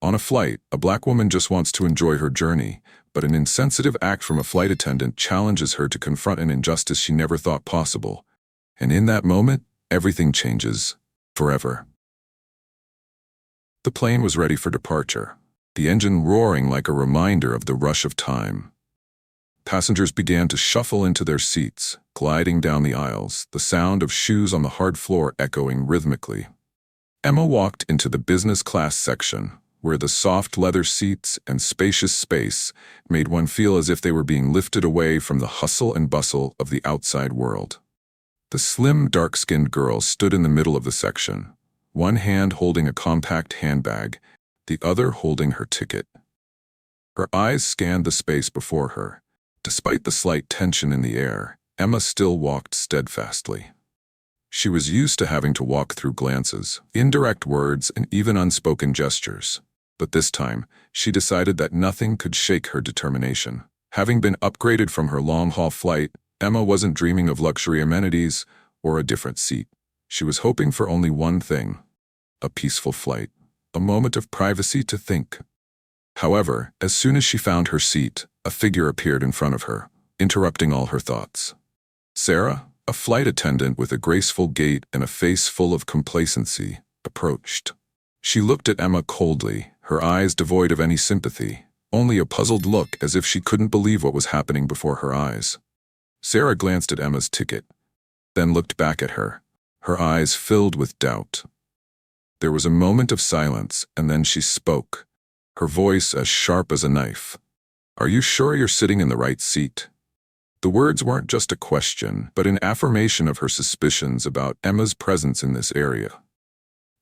On a flight, a black woman just wants to enjoy her journey, but an insensitive act from a flight attendant challenges her to confront an injustice she never thought possible. And in that moment, everything changes. Forever. The plane was ready for departure, the engine roaring like a reminder of the rush of time. Passengers began to shuffle into their seats, gliding down the aisles, the sound of shoes on the hard floor echoing rhythmically. Emma walked into the business class section, where the soft leather seats and spacious space made one feel as if they were being lifted away from the hustle and bustle of the outside world. The slim, dark-skinned girl stood in the middle of the section, one hand holding a compact handbag, the other holding her ticket. Her eyes scanned the space before her. Despite the slight tension in the air, Emma still walked steadfastly. She was used to having to walk through glances, indirect words, and even unspoken gestures. But this time, she decided that nothing could shake her determination. Having been upgraded from her long-haul flight, Emma wasn't dreaming of luxury amenities or a different seat. She was hoping for only one thing: a peaceful flight, a moment of privacy to think. However, as soon as she found her seat, a figure appeared in front of her, interrupting all her thoughts. Sarah, a flight attendant with a graceful gait and a face full of complacency, approached. She looked at Emma coldly, her eyes devoid of any sympathy, only a puzzled look as if she couldn't believe what was happening before her eyes. Sarah glanced at Emma's ticket, then looked back at her, her eyes filled with doubt. There was a moment of silence, and then she spoke, her voice as sharp as a knife. "Are you sure you're sitting in the right seat?" The words weren't just a question, but an affirmation of her suspicions about Emma's presence in this area.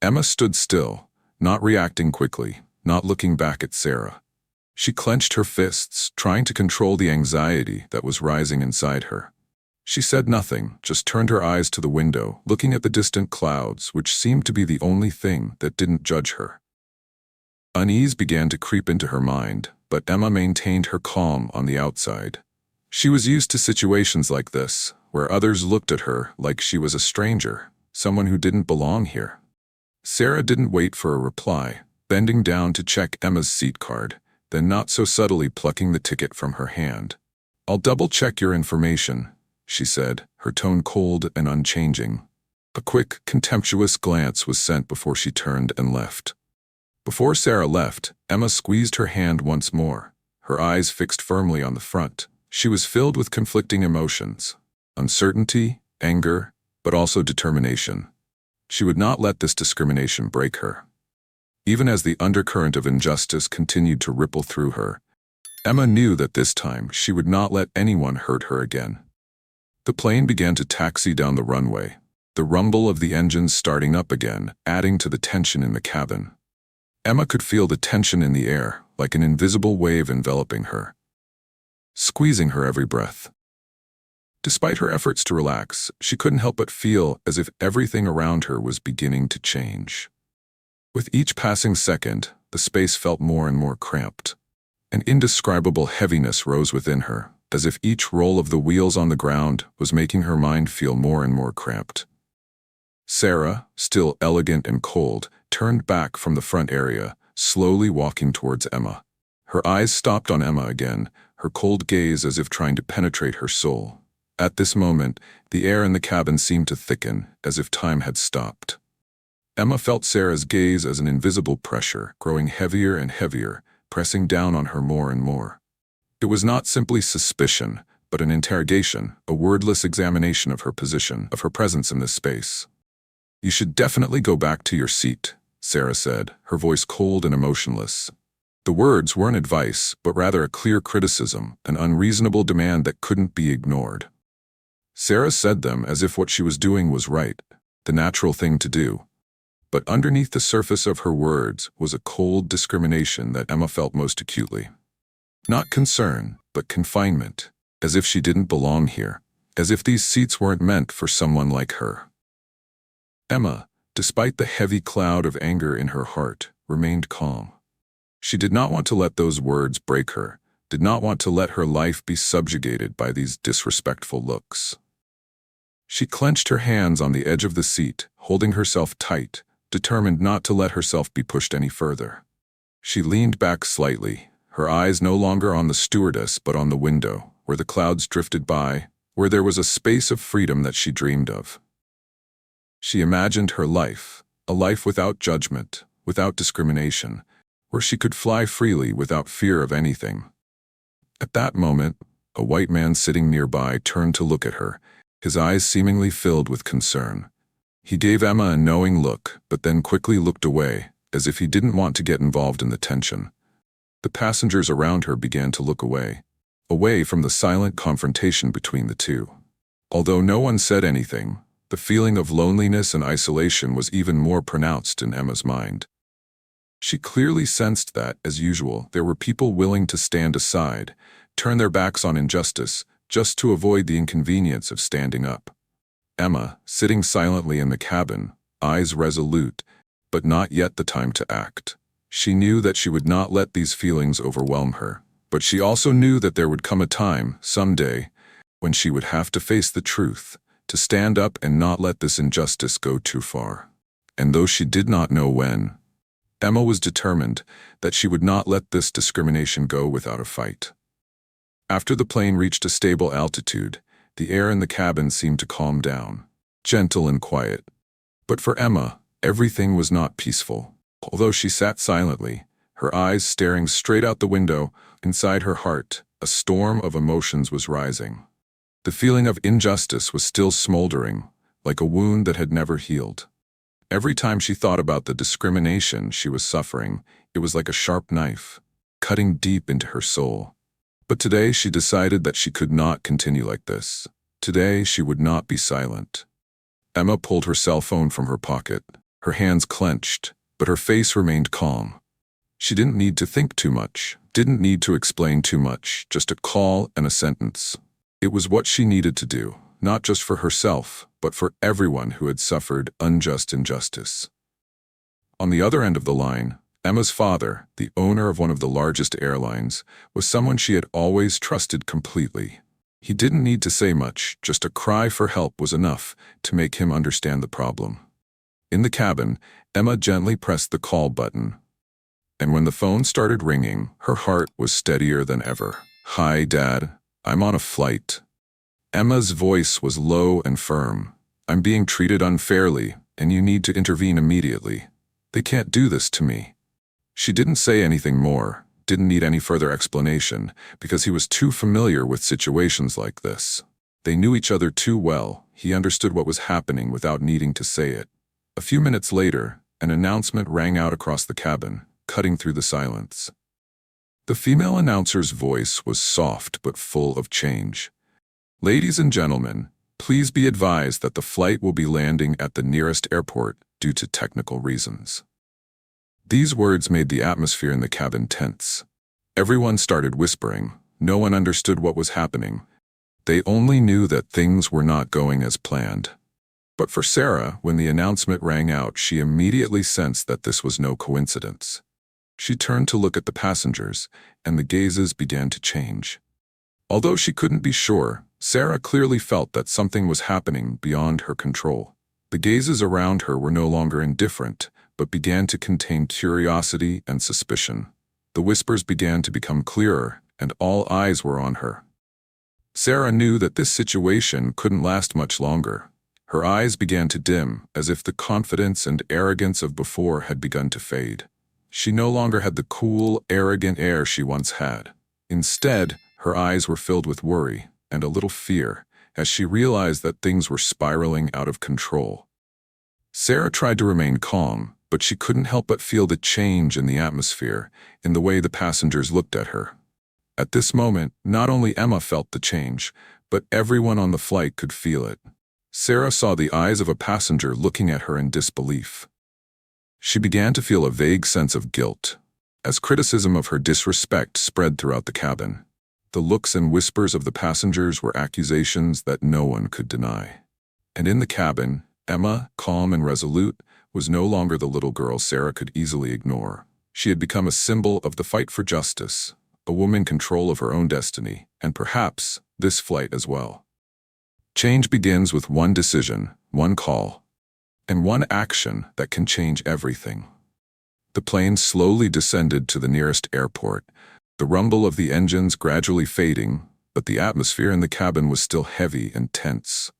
Emma stood still, not reacting quickly, not looking back at Sarah. She clenched her fists, trying to control the anxiety that was rising inside her. She said nothing, just turned her eyes to the window, looking at the distant clouds, which seemed to be the only thing that didn't judge her. Unease began to creep into her mind, but Emma maintained her calm on the outside. She was used to situations like this, where others looked at her like she was a stranger, someone who didn't belong here. Sarah didn't wait for a reply, bending down to check Emma's seat card, then not so subtly plucking the ticket from her hand. "I'll double-check your information," she said, her tone cold and unchanging. A quick, contemptuous glance was sent before she turned and left. Before Sarah left, Emma squeezed her hand once more, her eyes fixed firmly on the front. She was filled with conflicting emotions: uncertainty, anger, but also determination. She would not let this discrimination break her. Even as the undercurrent of injustice continued to ripple through her, Emma knew that this time she would not let anyone hurt her again. The plane began to taxi down the runway, the rumble of the engines starting up again, adding to the tension in the cabin. Emma could feel the tension in the air, like an invisible wave enveloping her, squeezing her every breath. Despite her efforts to relax, she couldn't help but feel as if everything around her was beginning to change. With each passing second, the space felt more and more cramped. An indescribable heaviness rose within her, as if each roll of the wheels on the ground was making her mind feel more and more cramped. Sarah, still elegant and cold, turned back from the front area, slowly walking towards Emma. Her eyes stopped on Emma again, her cold gaze as if trying to penetrate her soul. At this moment, the air in the cabin seemed to thicken, as if time had stopped. Emma felt Sarah's gaze as an invisible pressure, growing heavier and heavier, pressing down on her more and more. It was not simply suspicion, but an interrogation, a wordless examination of her position, of her presence in this space. "You should definitely go back to your seat," Sarah said, her voice cold and emotionless. The words weren't advice, but rather a clear criticism, an unreasonable demand that couldn't be ignored. Sarah said them as if what she was doing was right, the natural thing to do. But underneath the surface of her words was a cold discrimination that Emma felt most acutely. Not concern, but confinement, as if she didn't belong here, as if these seats weren't meant for someone like her. Emma, despite the heavy cloud of anger in her heart, remained calm. She did not want to let those words break her, did not want to let her life be subjugated by these disrespectful looks. She clenched her hands on the edge of the seat, holding herself tight, determined not to let herself be pushed any further. She leaned back slightly, her eyes no longer on the stewardess but on the window, where the clouds drifted by, where there was a space of freedom that she dreamed of. She imagined her life, a life without judgment, without discrimination, where she could fly freely without fear of anything. At that moment, a white man sitting nearby turned to look at her, his eyes seemingly filled with concern. He gave Emma a knowing look, but then quickly looked away, as if he didn't want to get involved in the tension. The passengers around her began to look away from the silent confrontation between the two. Although no one said anything, the feeling of loneliness and isolation was even more pronounced in Emma's mind. She clearly sensed that, as usual, there were people willing to stand aside, turn their backs on injustice, just to avoid the inconvenience of standing up. Emma, sitting silently in the cabin, eyes resolute, but not yet the time to act. She knew that she would not let these feelings overwhelm her, but she also knew that there would come a time, someday, when she would have to face the truth, to stand up and not let this injustice go too far. And though she did not know when, Emma was determined that she would not let this discrimination go without a fight. After the plane reached a stable altitude, the air in the cabin seemed to calm down, gentle and quiet. But for Emma, everything was not peaceful. Although she sat silently, her eyes staring straight out the window, inside her heart, a storm of emotions was rising. The feeling of injustice was still smoldering, like a wound that had never healed. Every time she thought about the discrimination she was suffering, it was like a sharp knife, cutting deep into her soul. But today she decided that she could not continue like this. Today she would not be silent. Emma pulled her cell phone from her pocket, her hands clenched, but her face remained calm. She didn't need to think too much, didn't need to explain too much, just a call and a sentence. It was what she needed to do, not just for herself, but for everyone who had suffered unjust injustice. On the other end of the line, Emma's father, the owner of one of the largest airlines, was someone she had always trusted completely. He didn't need to say much, just a cry for help was enough to make him understand the problem. In the cabin, Emma gently pressed the call button. And when the phone started ringing, her heart was steadier than ever. "Hi, Dad. I'm on a flight." Emma's voice was low and firm. "I'm being treated unfairly, and you need to intervene immediately. They can't do this to me." She didn't say anything more, didn't need any further explanation, because he was too familiar with situations like this. They knew each other too well. He understood what was happening without needing to say it. A few minutes later, an announcement rang out across the cabin, cutting through the silence. The female announcer's voice was soft but full of change. "Ladies and gentlemen, please be advised that the flight will be landing at the nearest airport due to technical reasons." These words made the atmosphere in the cabin tense. Everyone started whispering. No one understood what was happening. They only knew that things were not going as planned. But for Sarah, when the announcement rang out, she immediately sensed that this was no coincidence. She turned to look at the passengers, and the gazes began to change. Although she couldn't be sure, Sarah clearly felt that something was happening beyond her control. The gazes around her were no longer indifferent, but began to contain curiosity and suspicion. The whispers began to become clearer, and all eyes were on her. Sarah knew that this situation couldn't last much longer. Her eyes began to dim, as if the confidence and arrogance of before had begun to fade. She no longer had the cool, arrogant air she once had. Instead, her eyes were filled with worry and a little fear, as she realized that things were spiraling out of control. Sarah tried to remain calm, but she couldn't help but feel the change in the atmosphere, in the way the passengers looked at her. At this moment, not only Emma felt the change, but everyone on the flight could feel it. Sarah saw the eyes of a passenger looking at her in disbelief. She began to feel a vague sense of guilt, as criticism of her disrespect spread throughout the cabin. The looks and whispers of the passengers were accusations that no one could deny. And in the cabin, Emma, calm and resolute, was no longer the little girl Sarah could easily ignore. She had become a symbol of the fight for justice, a woman in control of her own destiny, and perhaps this flight as well. Change begins with one decision, one call, and one action that can change everything. The plane slowly descended to the nearest airport, the rumble of the engines gradually fading, but the atmosphere in the cabin was still heavy and tense.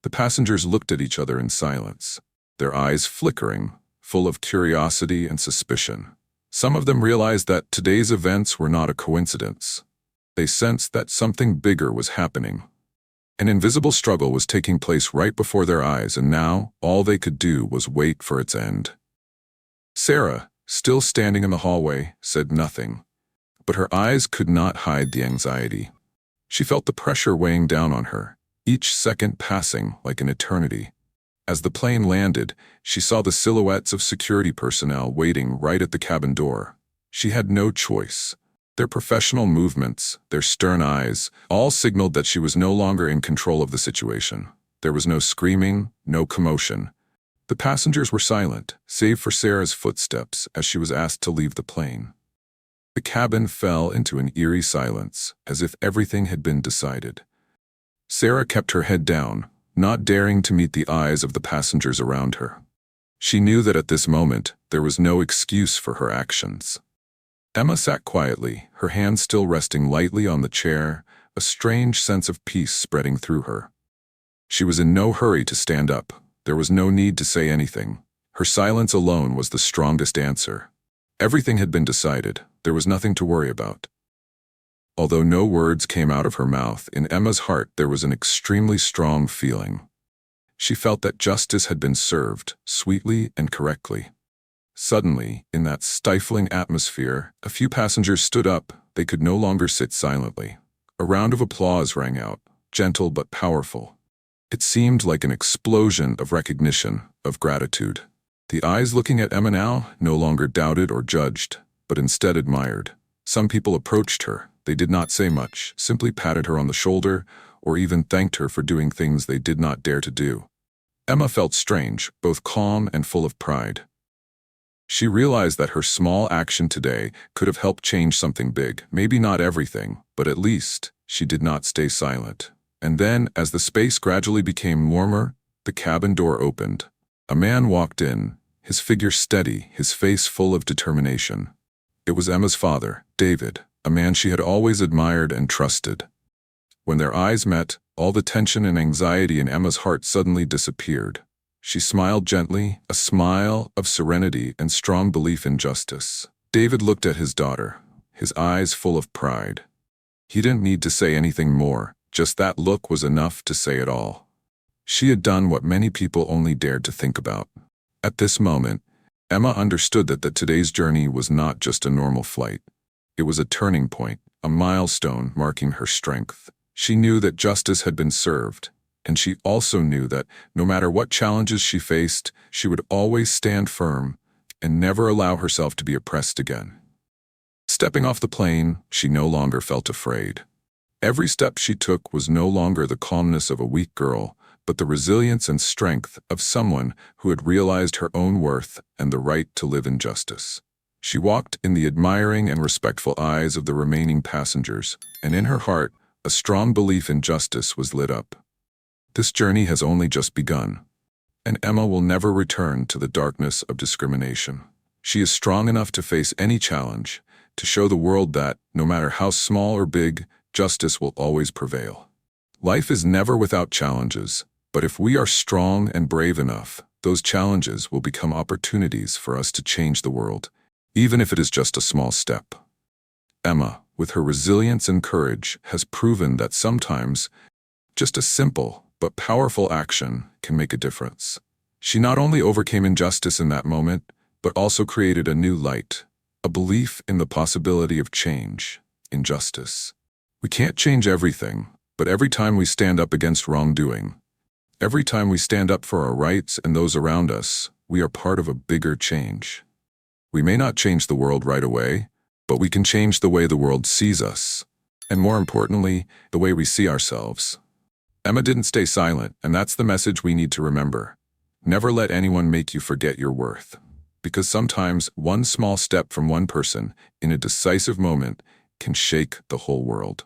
The passengers looked at each other in silence, their eyes flickering, full of curiosity and suspicion. Some of them realized that today's events were not a coincidence. They sensed that something bigger was happening. An invisible struggle was taking place right before their eyes, and now all they could do was wait for its end. Sarah, still standing in the hallway, said nothing, but her eyes could not hide the anxiety. She felt the pressure weighing down on her, each second passing like an eternity. As the plane landed, she saw the silhouettes of security personnel waiting right at the cabin door. She had no choice. Their professional movements, their stern eyes, all signaled that she was no longer in control of the situation. There was no screaming, no commotion. The passengers were silent, save for Sarah's footsteps as she was asked to leave the plane. The cabin fell into an eerie silence, as if everything had been decided. Sarah kept her head down, not daring to meet the eyes of the passengers around her. She knew that at this moment, there was no excuse for her actions. Emma sat quietly, her hands still resting lightly on the chair, a strange sense of peace spreading through her. She was in no hurry to stand up. There was no need to say anything. Her silence alone was the strongest answer. Everything had been decided. There was nothing to worry about. Although no words came out of her mouth, in Emma's heart there was an extremely strong feeling. She felt that justice had been served, sweetly and correctly. Suddenly, in that stifling atmosphere, a few passengers stood up. They could no longer sit silently. A round of applause rang out, gentle but powerful. It seemed like an explosion of recognition, of gratitude. The eyes looking at Emma now no longer doubted or judged, but instead admired. Some people approached her. They did not say much, simply patted her on the shoulder, or even thanked her for doing things they did not dare to do. Emma felt strange, both calm and full of pride. She realized that her small action today could have helped change something big, maybe not everything, but at least she did not stay silent. And then, as the space gradually became warmer, the cabin door opened. A man walked in, his figure steady, his face full of determination. It was Emma's father, David, a man she had always admired and trusted. When their eyes met, all the tension and anxiety in Emma's heart suddenly disappeared. She smiled gently, a smile of serenity and strong belief in justice. David looked at his daughter, his eyes full of pride. He didn't need to say anything more, just that look was enough to say it all. She had done what many people only dared to think about. At this moment, Emma understood that today's journey was not just a normal flight. It was a turning point, a milestone marking her strength. She knew that justice had been served, and she also knew that no matter what challenges she faced, she would always stand firm and never allow herself to be oppressed again. Stepping off the plane, she no longer felt afraid. Every step she took was no longer the calmness of a weak girl, but the resilience and strength of someone who had realized her own worth and the right to live in justice. She walked in the admiring and respectful eyes of the remaining passengers, and in her heart, a strong belief in justice was lit up. This journey has only just begun, and Emma will never return to the darkness of discrimination. She is strong enough to face any challenge, to show the world that, no matter how small or big, justice will always prevail. Life is never without challenges, but if we are strong and brave enough, those challenges will become opportunities for us to change the world, even if it is just a small step. Emma, with her resilience and courage, has proven that sometimes just a simple but powerful action can make a difference. She not only overcame injustice in that moment, but also created a new light, a belief in the possibility of change, in justice. We can't change everything, but every time we stand up against wrongdoing, every time we stand up for our rights and those around us, we are part of a bigger change. We may not change the world right away, but we can change the way the world sees us, and more importantly, the way we see ourselves. Emma didn't stay silent, and that's the message we need to remember. Never let anyone make you forget your worth, because sometimes one small step from one person in a decisive moment can shake the whole world.